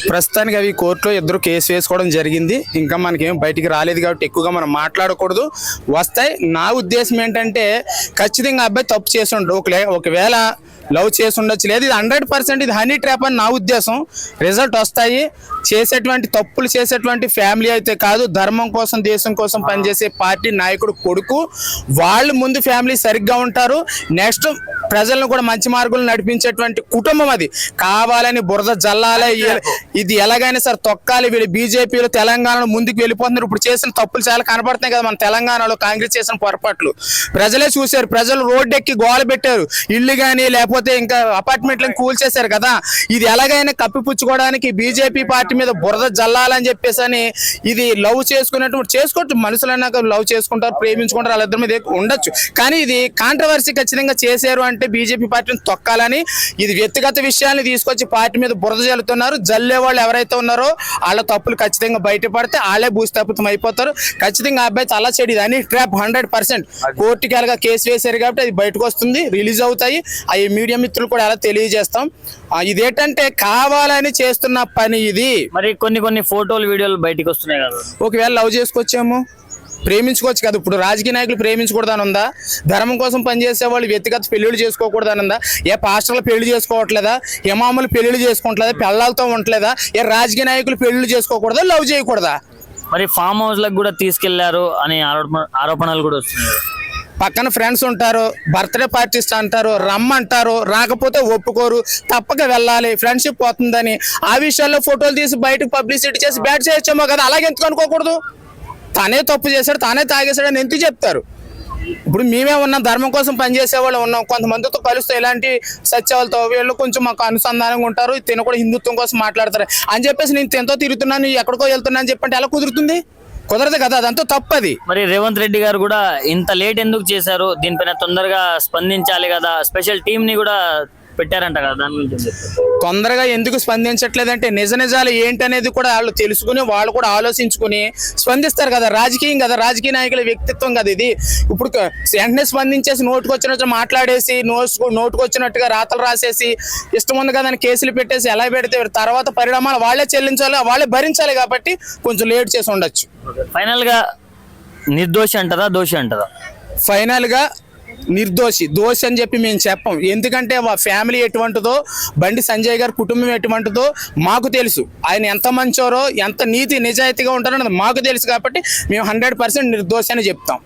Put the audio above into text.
ప్రస్తుతానికి అవి కోర్టులో ఇద్దరు కేసు వేసుకోవడం జరిగింది. ఇంకా మనకేం బయటికి రాలేదు కాబట్టి ఎక్కువగా మనం మాట్లాడకూడదు. వస్తాయి. నా ఉద్దేశం ఏంటంటే ఖచ్చితంగా అబ్బాయి తప్పు చేసి ఉండడు. ఒకవేళ లవ్ చేసి ఉండొచ్చు, లేదు ఇది 100% ఇది హనీ ట్రాప్ అని నా ఉద్దేశం. రిజల్ట్ వస్తాయి. చేసేటువంటి తప్పులు చేసేటువంటి ఫ్యామిలీ అయితే కాదు, ధర్మం కోసం దేశం కోసం పనిచేసే పార్టీ నాయకుడు కొడుకు. వాళ్ళు ముందు ఫ్యామిలీ సరిగ్గా ఉంటారు. నెక్స్ట్ ప్రజలను కూడా మంచి మార్గంలో నడిపించేటువంటి కుటుంబం అది. కావాలని బురద జల్లాలే, ఇది ఎలాగైనా సరే తొక్కాలి. వీళ్ళు బీజేపీలో తెలంగాణలో ముందుకు వెళ్ళిపోతున్నారు. ఇప్పుడు చేసిన తప్పులు చాలా కనబడుతున్నాయి కదా మన తెలంగాణలో. కాంగ్రెస్ చేసిన పొరపాట్లు ప్రజలే చూశారు. ప్రజలు రోడ్డు ఎక్కి గోల పెట్టారు. ఇల్లు కానీ లేకపోతే ఇంకా అపార్ట్మెంట్లను కూల్చేశారు కదా. ఇది ఎలాగైనా కప్పిపుచ్చుకోవడానికి బీజేపీ పార్టీ మీద బురద జల్లాలని చెప్పేసి అని ఇది లవ్ చేసుకున్నట్టు చేసుకోవచ్చు. మనుషులన్నాక లవ్ చేసుకుంటారు, ప్రేమించుకుంటారు, వాళ్ళిద్దరి మీద ఉండొచ్చు. కానీ ఇది కాంట్రవర్సీ ఖచ్చితంగా చేశారు అంటే బీజేపీ పార్టీని తొక్కాలని, ఇది వ్యక్తిగత విషయాన్ని తీసుకొచ్చి పార్టీ మీద బురద జల్లుతున్నారు. జల్లే వాళ్ళు ఎవరైతే ఉన్నారో వాళ్ళ తప్పులు ఖచ్చితంగా బయటపడితే వాళ్ళే భూస్థాపితం అయిపోతారు. ఖచ్చితంగా అబ్బాయి చాలా చెడు. ఇది అని ట్రాప్ 100%. కోర్టుకి కేసు వేశారు కాబట్టి అది బయటకు వస్తుంది, రిలీజ్ అవుతాయి. అవి మీడియా మిత్రులు కూడా అలా తెలియజేస్తాం. ఇదేంటంటే కావాలని చేస్తున్న పని ఇది. మరి కొన్ని ఫోటోలు వీడియోలు బయటకు వస్తున్నాయి కదా. ఒకవేళ లవ్ చేసుకొచ్చాము, ప్రేమించుకోవచ్చు కదా. ఇప్పుడు రాజకీయ నాయకులు ప్రేమించకూడదని ఉందా? ధర్మం కోసం పనిచేసే వాళ్ళు వ్యక్తిగత పెళ్లిళ్ళు చేసుకోకూడదని ఉందా? ఏ పాస్టర్లు పెళ్లి చేసుకోవట్లేదా? ఇమాములు పెళ్లిళ్ళు చేసుకోవట్లేదా? పిల్లలతో ఉండలేదా? ఏ రాజకీయ నాయకులు పెళ్లిళ్ళు చేసుకోకూడదా? లవ్ చేయకూడదా? మరి ఫామ్ హౌస్ లకు కూడా తీసుకెళ్లారు అని ఆరోపణలు కూడా వస్తున్నాయి. పక్కన ఫ్రెండ్స్ ఉంటారు, బర్త్డే పార్టీస్ అంటారు, రమ్మంటారు, రాకపోతే ఒప్పుకోరు, తప్పక వెళ్ళాలి, ఫ్రెండ్షిప్ పోతుందని ఆ విషయాల్లో ఫోటోలు తీసి బయటకు పబ్లిసిటీ చేసి బ్యాడ్ చేయొచ్చేమో కదా. అలాగే ఎందుకు అనుకోకూడదు? తానే తప్పు చేశాడు, తానే తాగేశాడు అని ఎందుకు చెప్తారు? ఇప్పుడు మేమే ఉన్నాం, ధర్మం కోసం పనిచేసే వాళ్ళు ఉన్నాం. కొంతమందితో కలుస్తూ ఇలాంటి సత్యాలతో వీళ్ళు కొంచెం మాకు అనుసంధానంగా ఉంటారు. తిన కూడా హిందుత్వం కోసం మాట్లాడతారు అని చెప్పేసి నేను తినతో తిరుగుతున్నాను, ఎక్కడికో వెళ్తున్నా అని చెప్పంటే ఎలా కుదురుతుంది? కుదరదు కదా, అదంతా తప్పది. మరి రేవంత్ రెడ్డి గారు కూడా ఇంత లేట్ ఎందుకు చేశారు? దీనిపైన తొందరగా స్పందించాలి కదా. స్పెషల్ టీం ని కూడా పెట్టారంట కదా, దాని గురించి తొందరగా ఎందుకు స్పందించట్లేదంటే నిజాలు ఏంటనేది కూడా వాళ్ళు తెలుసుకుని వాళ్ళు కూడా ఆలోచించుకుని స్పందిస్తారు కదా. రాజకీయం కదా, రాజకీయ నాయకుల వ్యక్తిత్వం కదా ఇది. ఇప్పుడు వెంటనే స్పందించేసి నోటుకు వచ్చినట్టు మాట్లాడేసి నోటుకు వచ్చినట్టుగా రాతలు రాసేసి ఇష్టం ఉంది కదా అని కేసులు పెట్టేసి ఎలా పెడితే తర్వాత పరిణామాలు వాళ్ళే చెల్లించాలి, వాళ్ళే భరించాలి. కాబట్టి కొంచెం లేట్ చేసి ఉండొచ్చు. ఫైనల్ గా నిర్దోషి అంటారా, దోషి అంటారా? ఫైనల్ గా నిర్దోషి. దోషి అని చెప్పి మేము చెప్పం. ఎందుకంటే ఫ్యామిలీ ఎటువంటిదో, బండి సంజయ్ గారి కుటుంబం ఎటువంటిదో మాకు తెలుసు. ఆయన ఎంత మంచోరో, ఎంత నీతి నిజాయితీగా ఉంటారో మాకు తెలుసు. కాబట్టి మేము 100% నిర్దోషి అని చెప్తాం.